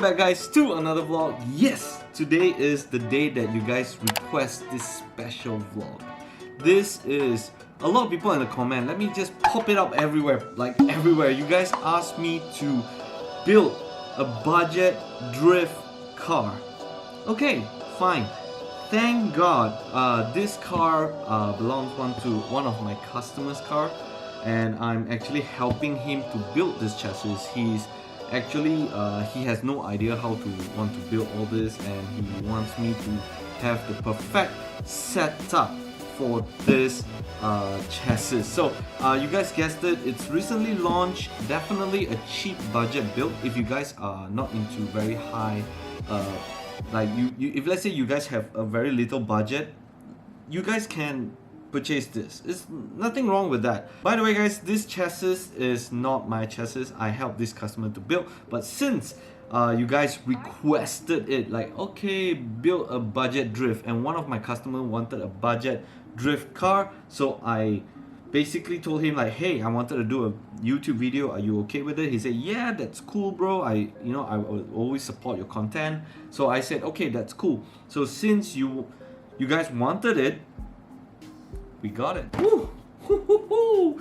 back guys to another vlog. Yes, today is the day that you guys request this special vlog. This is a lot of people in the comment. Let me just pop it up everywhere, like everywhere. You guys asked me to build a budget drift car. Okay, fine. Thank God, this car belongs to one of my customers' car, and I'm actually helping him to build this chassis. He's actually he has no idea how to want to build all this, and he wants me to have the perfect setup for this chassis. So you guys guessed it, it's recently launched. Definitely a cheap budget build. If you guys are not into very high like if let's say you guys have a very little budget, you guys can purchase this. It's nothing wrong with that. By the way guys, this chassis is not my chassis. I helped this customer to build, but since you guys requested it, like, okay, build a budget drift, and one of my customers wanted a budget drift car, so I basically told him like, hey, I wanted to do a YouTube video, are you okay with it? He said, yeah, that's cool bro, I will always support your content. So I said, okay, that's cool. So since you guys wanted it, we got it. Woo!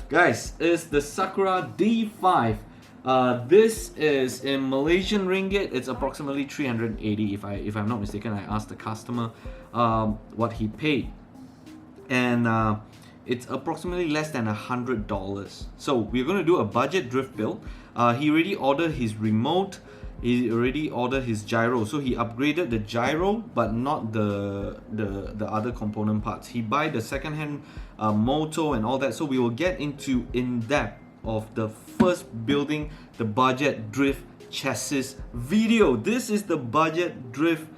Guys, it's the Sakura D5. This is in Malaysian ringgit. It's approximately 380 if I'm not mistaken. I asked the customer what he paid, and it's approximately less than $100. So we're going to do a budget drift build. He already ordered his remote. He already ordered his gyro, so he upgraded the gyro but not the other component parts. He buy the second-hand motor and all that. So we will get into in-depth of the first building the budget drift chassis video. This is the budget drift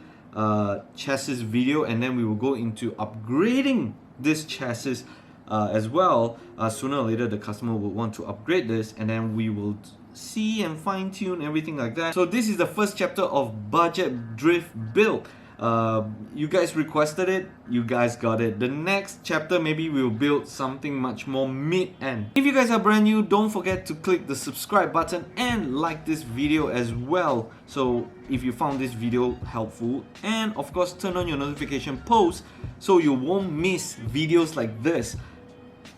chassis video, and then we will go into upgrading this chassis as well. Sooner or later the customer will want to upgrade this, and then we will see and fine-tune everything like that. So this is the first chapter of budget drift build. You guys requested it, you guys got it. The next chapter, maybe we'll build something much more mid-end. If you guys are brand new, don't forget to click the subscribe button and like this video as well, so if you found this video helpful, and of course turn on your notification post so you won't miss videos like this.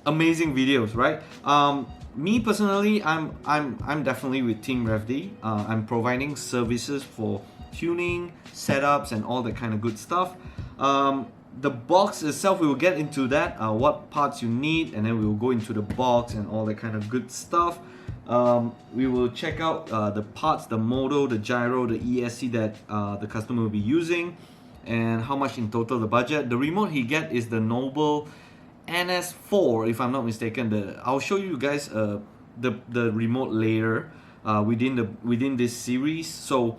Amazing videos, right? Me personally, I'm definitely with Team RêveD. I'm providing services for tuning, setups, and all that kind of good stuff. The box itself, we will get into that, what parts you need, and then we will go into the box and all that kind of good stuff. We will check out the parts, the motor, the gyro, the ESC that the customer will be using, and how much in total the budget. The remote he get is the Noble NS4 if I'm not mistaken. I'll show you guys the remote later within this series. So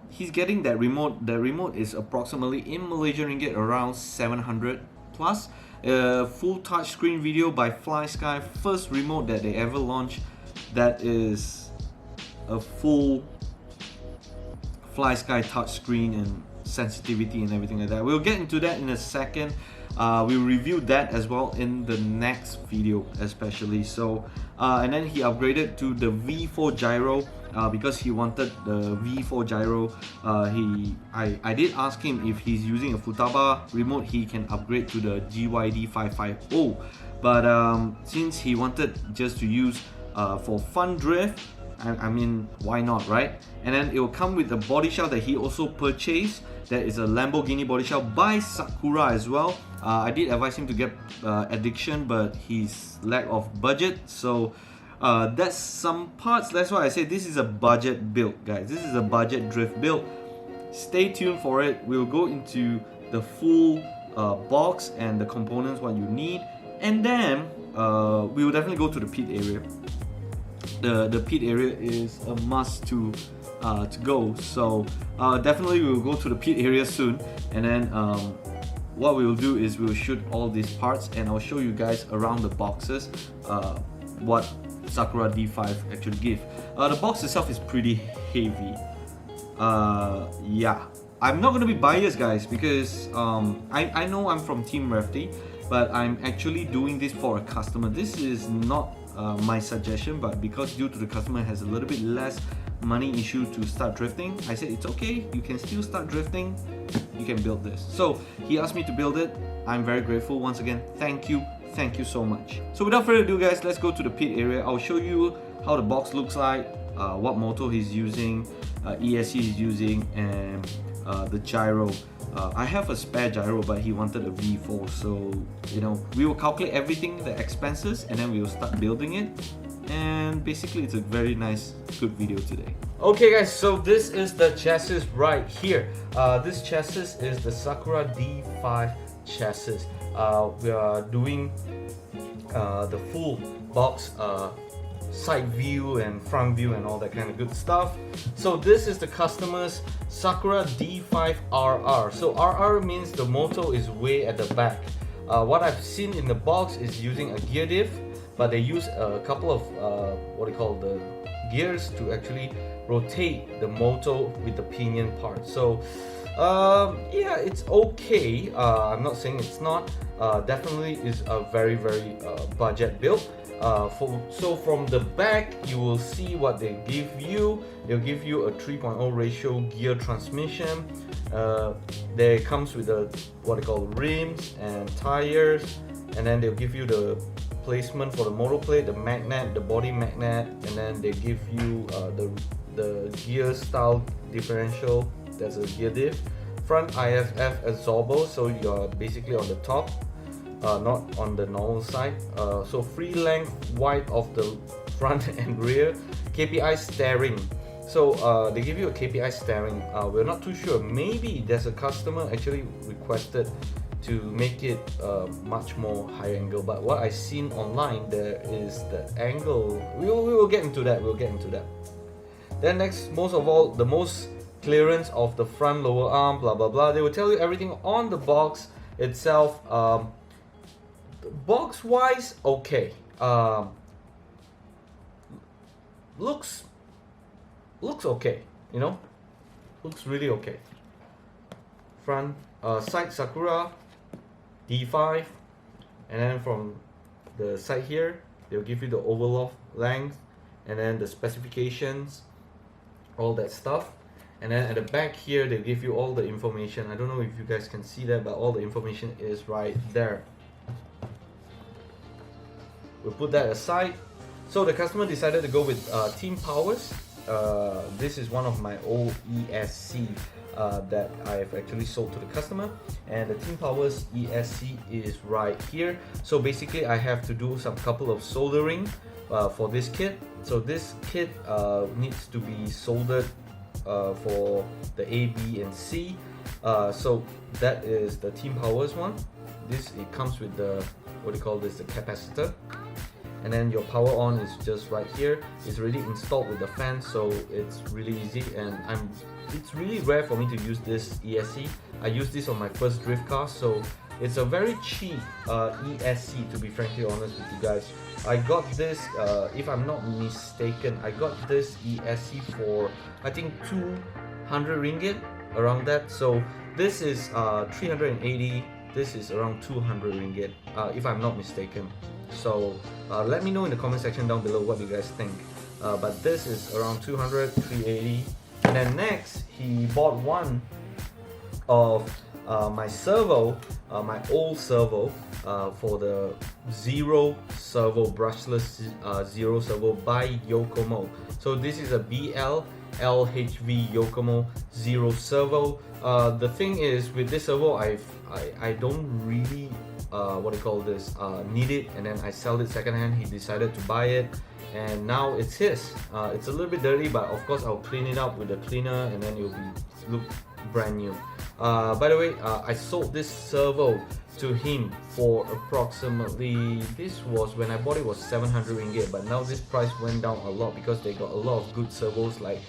he's getting that remote. The remote is approximately in Malaysian ringgit around 700 plus. Full touchscreen video by FlySky, first remote that they ever launched that is a full FlySky touchscreen and sensitivity and everything like that. We'll get into that in a second. We'll review that as well in the next video especially. So and then he upgraded to the V4 gyro because he wanted the V4 gyro. I did ask him if he's using a Futaba remote, he can upgrade to the GYD 550, but since he wanted just to use for fun drift, I mean, why not, right? And then it will come with the body shell that he also purchased. That is a Lamborghini body shell by Sakura as well. I did advise him to get Addiction, but he's lack of budget. So that's some parts. That's why I say this is a budget build, guys. This is a budget drift build. Stay tuned for it. We'll go into the full box and the components, what you need, and then we will definitely go to the pit area. The pit area is a must to go, so definitely we will go to the pit area soon, and then what we will do is we will shoot all these parts, and I'll show you guys around the boxes what Sakura D5 actually give. The box itself is pretty heavy. Yeah, I'm not gonna be biased, guys, because I know I'm from Team RêveD, but I'm actually doing this for a customer. This is not my suggestion, but because due to the customer has a little bit less money issue to start drifting. I said it's okay, you can still start drifting, you can build this. So he asked me to build it. I'm very grateful. Once again, thank you so much. So without further ado guys, let's go to the pit area. I'll show you how the box looks like, what motor he's using, ESC he's using, and the gyro. I have a spare gyro, but he wanted a V4, so you know, we will calculate everything, the expenses, and then we will start building it. And basically it's a very nice, good video today. Okay guys, so this is the chassis right here. This chassis is the Sakura D5 chassis. We are doing the full box side view and front view and all that kind of good stuff. So this is the customer's Sakura D5RR. So RR means the motor is way at the back. What I've seen in the box is using a gear diff, but they use a couple of what do you call the gears to actually rotate the motor with the pinion part. So yeah, it's okay. I'm not saying it's not. Definitely is a very budget build. So from the back you will see what they give you. They'll give you a 3.0 ratio gear transmission. There comes with a what they call rims and tires, and then they'll give you the placement for the motor plate, the magnet, the body magnet, and then they give you the gear style differential. That's a gear diff. Front IFF absorber, so you're basically on the top, not on the normal side. So free length wide of the front and rear. KPI steering. So they give you a KPI steering. We're not too sure. Maybe there's a customer actually requested to make it much more high angle, but what I've seen online, there is the angle. We will get into that. We'll get into that. Then next, most of all, the most clearance of the front lower arm, blah blah blah. They will tell you everything on the box itself. Box wise, okay. Looks okay, you know, looks really okay. Front side Sakura D5, and then from the side here they'll give you the overlock length and then the specifications, all that stuff. And then at the back here they'll give you all the information. I don't know if you guys can see that, but all the information is right there. We'll put that aside. So the customer decided to go with Team Powers. This is one of my old ESC that I've actually sold to the customer, and the Team Powers ESC is right here. So basically I have to do some couple of soldering for this kit. So this kit needs to be soldered for the A, B and C. So that is the Team Powers one. It comes with the, what do you call this, the capacitor. And then your power on is just right here. It's already installed with the fan, so it's really easy. And it's really rare for me to use this ESC. I used this on my first drift car, so it's a very cheap ESC, to be frankly honest with you guys. I got this, if I'm not mistaken, I got this ESC for I think 200 ringgit, around that. So this is 380. This is around 200 ringgit, if I'm not mistaken. So let me know in the comment section down below what you guys think. But this is around 200, 380. And then next, he bought one of my servo, my old servo, for the Zero servo, brushless Zero servo by Yokomo. So this is a BL LHV Yokomo Zero servo. The thing is, with this servo, I don't really what do you call this, need it, and then I sell it secondhand. He decided to buy it, and now it's his. It's a little bit dirty, but of course I'll clean it up with a cleaner, and then it'll look brand new. By the way, I sold this servo to him for approximately, this was when I bought it was 700 ringgit, but now this price went down a lot because they got a lot of good servos like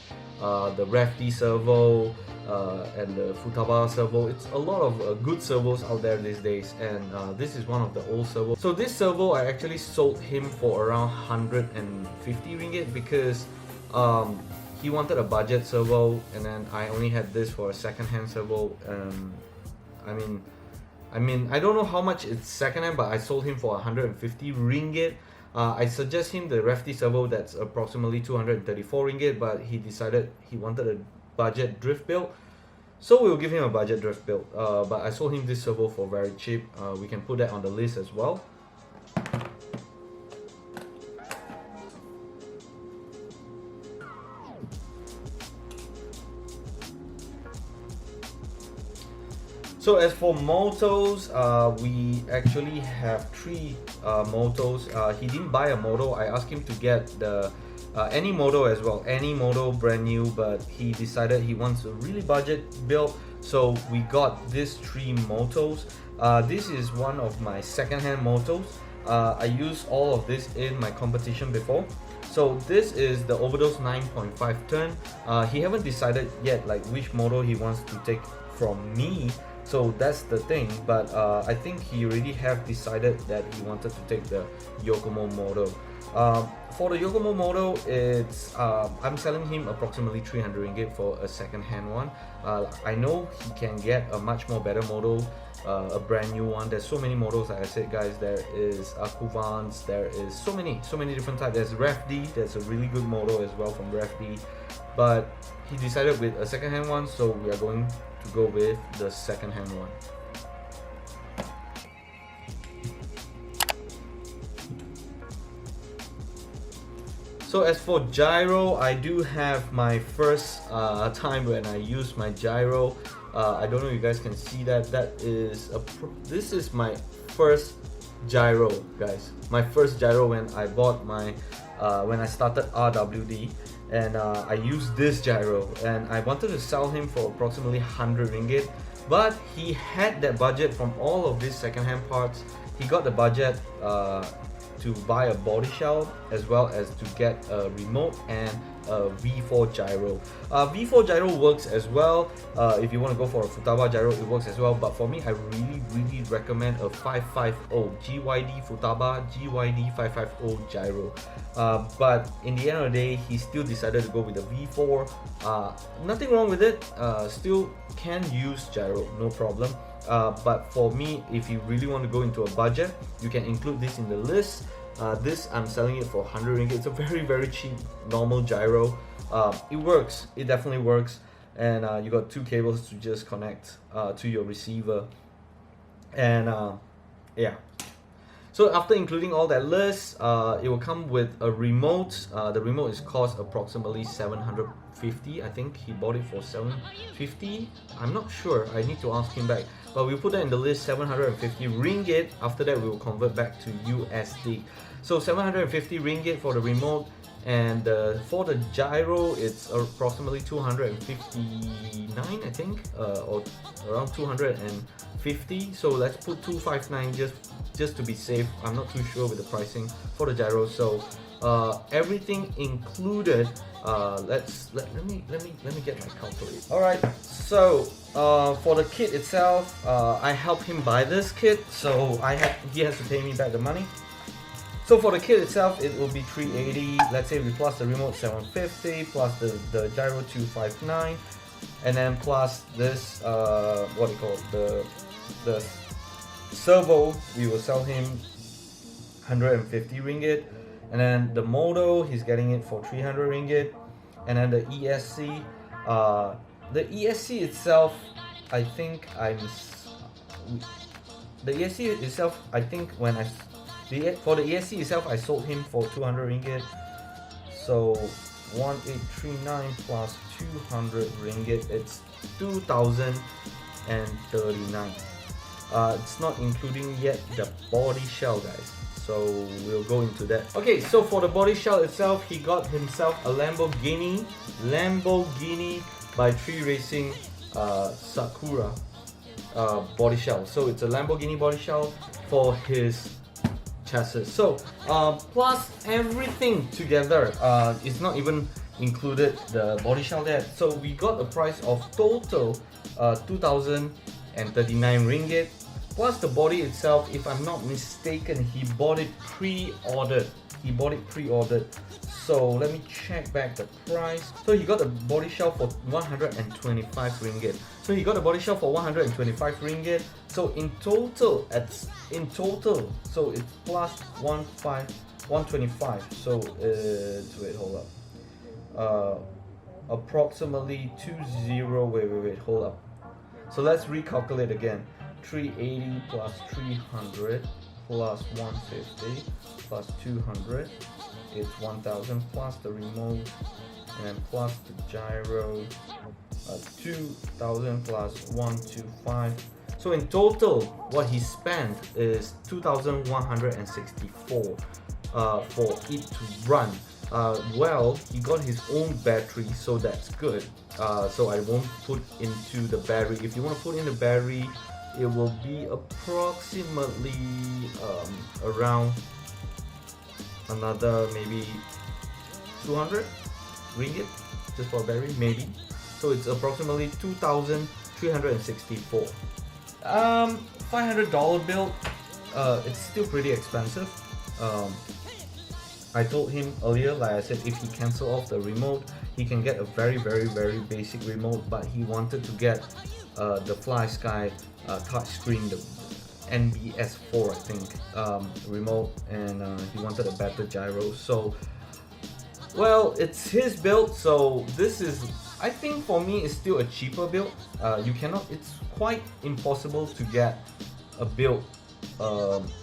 the RêveD servo and the Futaba servo. It's a lot of good servos out there these days, and this is one of the old servos. So this servo I actually sold him for around 150 ringgit because he wanted a budget servo, and then I only had this for a second-hand servo. I mean, I don't know how much it's second-hand, but I sold him for 150 ringgit. I suggest him the RêveD servo that's approximately 234 ringgit, but he decided he wanted a budget drift build. So we'll give him a budget drift build, but I sold him this servo for very cheap. We can put that on the list as well. So as for motos, we actually have 3 motos. He didn't buy a moto. I asked him to get the any moto as well, any moto brand new, but he decided he wants a really budget build. So we got these 3 motos. This is one of my second-hand motos. I used all of this in my competition before. So this is the Overdose 9.5 turn. He haven't decided yet like which moto he wants to take from me. So that's the thing, but I think he already have decided that he wanted to take the Yokomo moto. For the Yokomo moto, it's I'm selling him approximately 300 ringgit for a second-hand one. I know he can get a much more better moto, a brand new one. There's so many models, like I said, guys. There is Akuvans, there is so many different types. There's RêveD, there's a really good moto as well from RêveD, but he decided with a second-hand one, so we are going to go with the second-hand one. So as for gyro, I do have my first time when I use my gyro. I don't know if you guys can see that. This is my first gyro, guys. My first gyro when I bought my when I started RêveD, and I used this gyro, and I wanted to sell him for approximately 100 ringgit, but he had that budget from all of these second-hand parts. He got the budget to buy a body shell as well as to get a remote and a V4 gyro. V4 gyro works as well. If you want to go for a Futaba gyro, it works as well, but for me, I really recommend a 550 GYD Futaba GYD 550 gyro. But in the end of the day, he still decided to go with the V4. Nothing wrong with it, still can use gyro, no problem. But for me, if you really want to go into a budget, you can include this in the list. This I'm selling it for 100 ringgit. It's a very cheap normal gyro. It works, it definitely works, and you got 2 cables to just connect to your receiver, and yeah. So after including all that list, it will come with a remote. The remote is cost approximately 750. I think he bought it for 750. I'm not sure. I need to ask him back. But we'll put that in the list, 750 ringgit. After that, we will convert back to USD. So 750 ringgit for the remote, and for the gyro, it's approximately 259, I think, or around 250. So let's put 259 just to be safe. I'm not too sure with the pricing for the gyro. So everything included. Let me get my calculator. All right. So for the kit itself, I helped him buy this kit, so he has to pay me back the money. So for the kit itself, it will be 380. Let's say we plus the remote 750, plus the gyro 259, and then plus this what do you call it, the servo, we will sell him 150 ringgit, and then the moto, he's getting it for 300 ringgit, and then the ESC, itself, I think for the ESC itself, I sold him for 200 ringgit. So 1839 plus 200 ringgit, it's 2039. It's not including yet the body shell, guys. So we'll go into that. Okay, so for the body shell itself, he got himself a Lamborghini by Tree Racing Sakura body shell. So it's a Lamborghini body shell for his chassis. So plus everything together, it's not even included the body shell there. So we got a price of total 2039 ringgit. Plus the body itself, if I'm not mistaken, he bought it pre-ordered. So let me check back the price. So he got a body shell for 125 ringgit. So he got a body shell for 125 ringgit. So in total, so it's plus 125. So it's, wait, hold up. Approximately 20. Wait, hold up. So let's recalculate again. 380 plus 300 plus 150 plus 200. It's 1000 plus the remote and then plus the gyro. 2000 plus 125. So in total, what he spent is 2164 for it to run. Well, he got his own battery, so that's good. So I won't put into the battery. If you want to put in the battery, it will be approximately around another maybe 200 ringgit just for a battery, maybe. So it's approximately 2,364. $500 build. It's still pretty expensive. I told him earlier, like I said, if he cancel off the remote, he can get a very basic remote, but he wanted to get the Fly Sky touchscreen, the NBS4 I think remote, and he wanted a better gyro. So well, it's his build, so this is, I think for me, it's still a cheaper build. It's quite impossible to get a build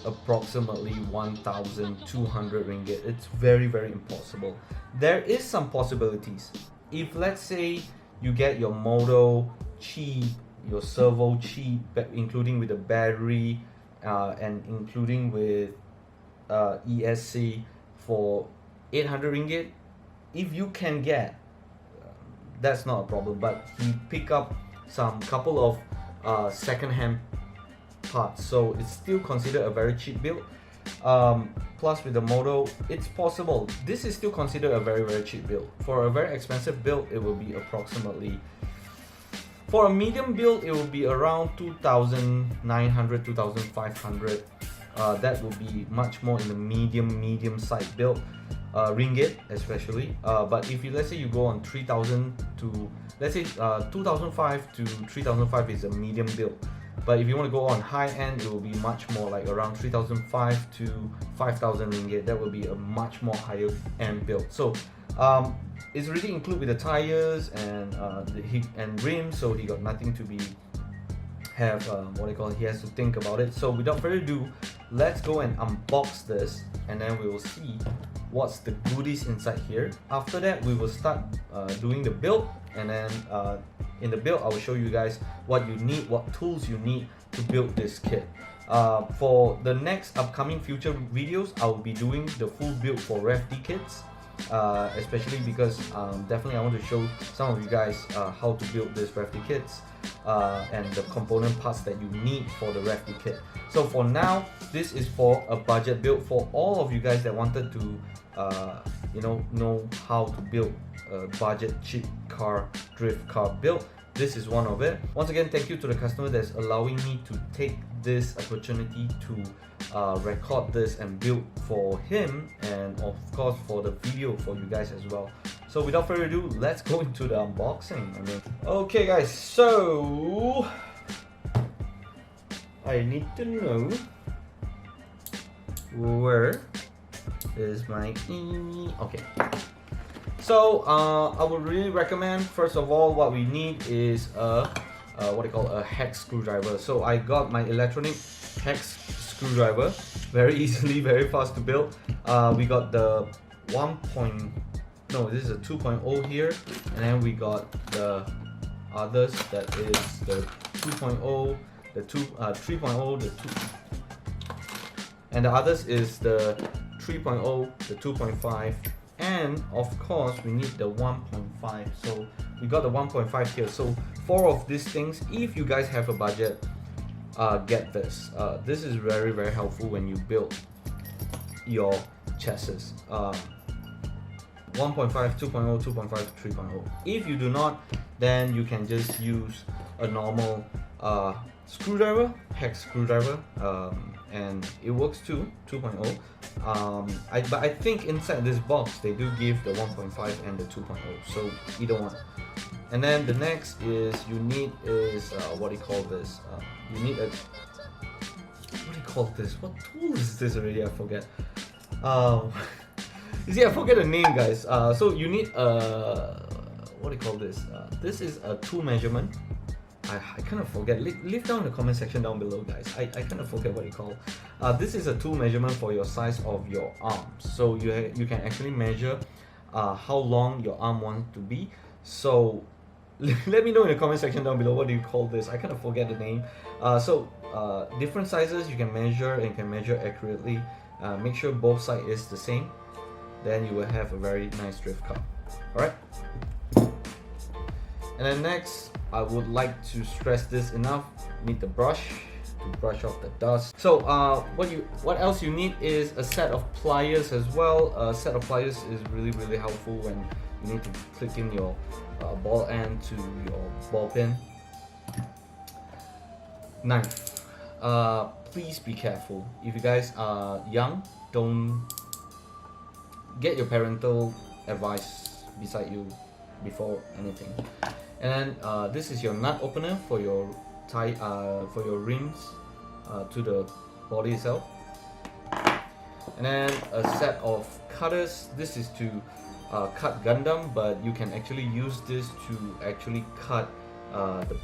approximately 1,200 ringgit. It's very impossible. There is some possibilities. If let's say you get your motor cheap, your servo cheap, including with the battery and including with ESC for 800 ringgit, if you can get, that's not a problem. But he pick up some couple of second-hand parts, so it's still considered a very cheap build. Plus with the motor, it's possible. This is still considered a very cheap build. For a very expensive build, it will be approximately, for a medium build, it will be around 2,900, 2,500. That will be much more in the medium size build, ringgit especially. But if you, let's say you go on 3,000 to, let's say 2,005 to 3,005 is a medium build. But if you want to go on high end, it will be much more, like around 3,005 to 5,000 ringgit. That will be a much more higher end build. So it's already included with the tires and and rims, so he got nothing to be he has to think about it. So without further ado, let's go and unbox this, and then we will see what's the goodies inside here. After that, we will start doing the build, and then in the build I will show you guys what you need, what tools you need to build this kit. For the next upcoming future videos, I will be doing the full build for RêveD kits, especially because definitely I want to show some of you guys how to build this RêveD kits and the component parts that you need for the RêveD kit. So for now, this is for a budget build for all of you guys that wanted to know how to build a budget cheap car, drift car build. This is one of it. Once again, thank you to the customer that's allowing me to take this opportunity to record this and build for him, and of course for the video for you guys as well. So without further ado, let's go into the unboxing. Okay guys, so I need to know where is my okay. So I would really recommend, first of all, what we need is a hex screwdriver. So I got my electronic hex screwdriver, very easily, very fast to build. We got the this is a 2.0 here, and then we got the others, that is the 2.0, the 3.0, the 2, and the others is the 3.0, the 2.5, and of course we need the 1.5. So we got the 1.5 here. So 4 of these things. If you guys have a budget, get this. This is very helpful when you build your chassis. 1.5, 2.0, 2.5, 3.0. If you do not, then you can just use a normal screwdriver, hex screwdriver, and it works too, 2.0. But I think inside this box they do give the 1.5 and the 2.0, so either one. And then the next is you need is what do you call this? You need a, what do you call this? What tool is this already? I forget. You see, I forget the name, guys. So you need what do you call this? This is a tool measurement. I kind of forget. Leave down in the comment section down below, guys. I kind of forget what you call. This is a tool measurement for your size of your arm. So you can actually measure how long your arm wants to be. So let me know in the comment section down below, what do you call this? I kind of forget the name. Different sizes you can measure and can measure accurately. Make sure both sides is the same. Then you will have a very nice drift car. Alright. And then next, I would like to stress this enough. Need the brush to brush off the dust. So what else you need is a set of pliers as well. A set of pliers is really helpful when you need to click in your ball end to your ball pin. Knife. Please be careful. If you guys are young, don't get your parental advice beside you before anything. And then this is your nut opener for your rims to the body itself. And then a set of cutters. This is to cut Gundam, but you can actually use this to actually cut the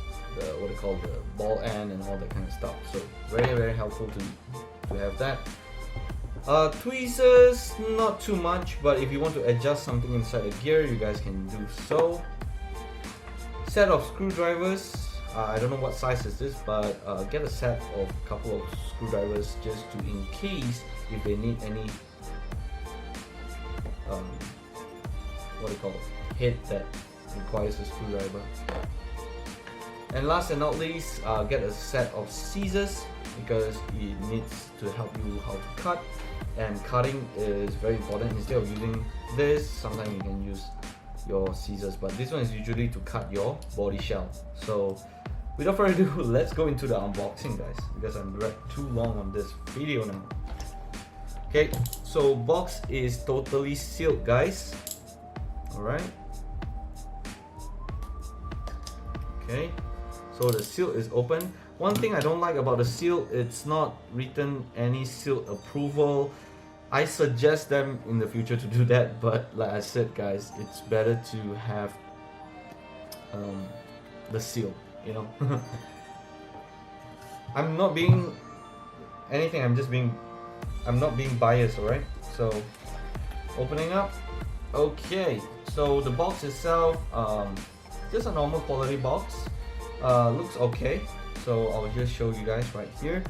what do you call, the ball end and all that kind of stuff. So very helpful to have that. Tweezers, not too much, but if you want to adjust something inside the gear, you guys can do so. Set of screwdrivers. I don't know what size is this, but get a set of a couple of screwdrivers just to, in case if they need any what do you call it, head that requires a screwdriver. And last and not least, get a set of scissors, because it needs to help you how to cut, and cutting is very important. Instead of using this, sometimes you can use your scissors, but this one is usually to cut your body shell. So without further ado, let's go into the unboxing, guys, because I'm too long on this video now. Okay, so box is totally sealed, guys. Alright. Okay, so the seal is open. One thing I don't like about the seal, it's not written any seal approval. I suggest them in the future to do that, but like I said, guys, it's better to have the seal, you know. I'm not being anything, I'm not being biased, alright? So opening up. Okay, so the box itself, just a normal quality box. Looks okay, so I'll just show you guys right here.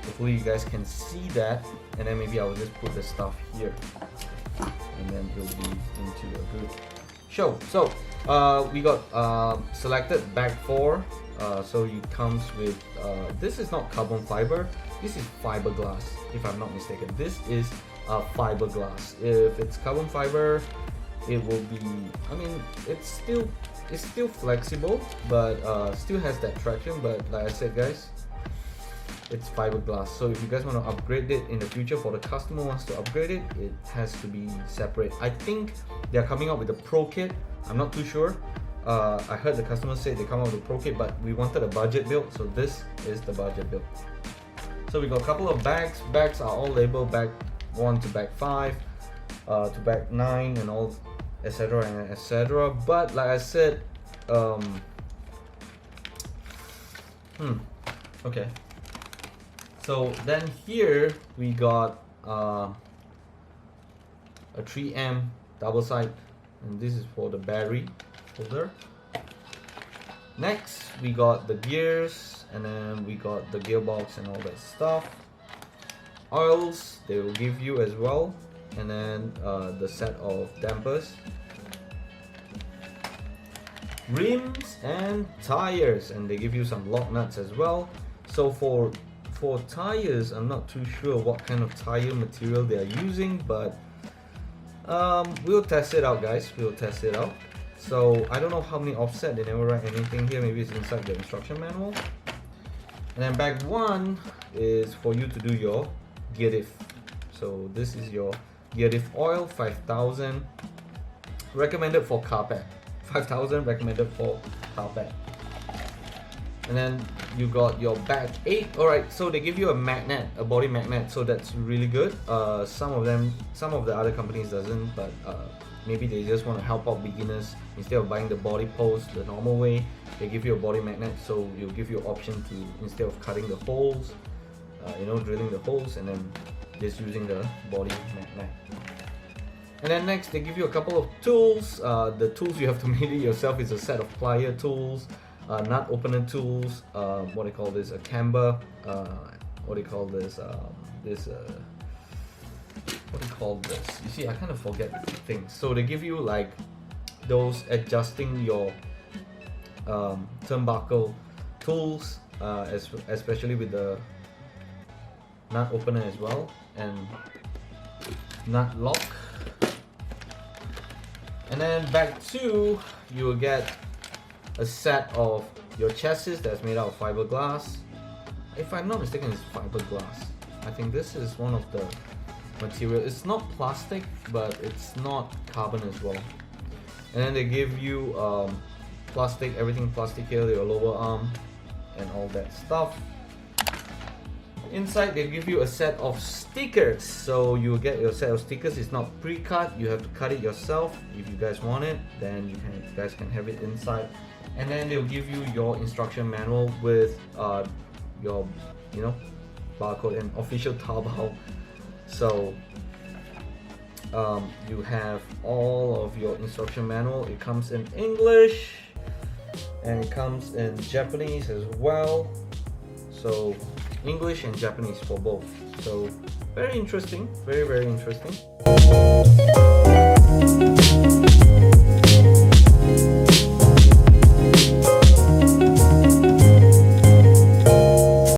Hopefully you guys can see that, and then maybe I'll just put the stuff here, and then it'll be into a good show. So we got selected bag 4. So it comes with this is not carbon fiber, this is fiberglass, if I'm not mistaken. This is fiberglass. If it's carbon fiber, it will be, I mean, it's still flexible, but still has that traction. But like I said, guys, it's fiberglass. So if you guys want to upgrade it in the future, for the customer wants to upgrade it, it has to be separate. I think they're coming out with the Pro Kit. I'm not too sure. I heard the customer say they come out with the Pro Kit, but we wanted a budget build, so this is the budget build. So we got a couple of bags. Bags are all labeled bag 1 to bag 5 to bag 9 and all, etc and etc. But like I said, okay. So then here we got a 3M double side, and this is for the battery holder. Next we got the gears, and then we got the gearbox and all that stuff. Oils they will give you as well, and then the set of dampers, rims and tires, and they give you some lock nuts as well. So for tires, I'm not too sure what kind of tire material they are using, but we'll test it out, guys. We'll test it out. So I don't know how many offset, they never write anything here. Maybe it's inside the instruction manual. And then bag 1 is for you to do your gear diff. So this is your gear diff oil, 5000, recommended for carpet. 5000 recommended for carpet. And then you got your back 8. Alright, so they give you a magnet, a body magnet, so that's really good. Some of the other companies doesn't, but maybe they just want to help out beginners. Instead of buying the body post the normal way, they give you a body magnet, so you'll give you an option to, instead of cutting the holes, drilling the holes, and then just using the body magnet. And then next, they give you a couple of tools. The tools you have to make it yourself is a set of plier tools, nut opener tools, what do you call this, a camber, what do you call this, what do you call this? You see, I kind of forget things. So they give you like those adjusting your turnbuckle tools, especially with the nut opener as well, and nut lock. And then back 2, you will get a set of your chassis that's made out of fiberglass. If I'm not mistaken, it's fiberglass. I think this is one of the material. It's not plastic, but it's not carbon as well. And then they give you plastic, everything plastic here, your lower arm and all that stuff. Inside they give you a set of stickers, so you get your set of stickers. It's not pre-cut, you have to cut it yourself. If you guys want it, then you guys can have it inside. And then they'll give you your instruction manual with your barcode and official Taobao. So you have all of your instruction manual. It comes in English and it comes in Japanese as well. So English and Japanese for both. So very interesting, very interesting.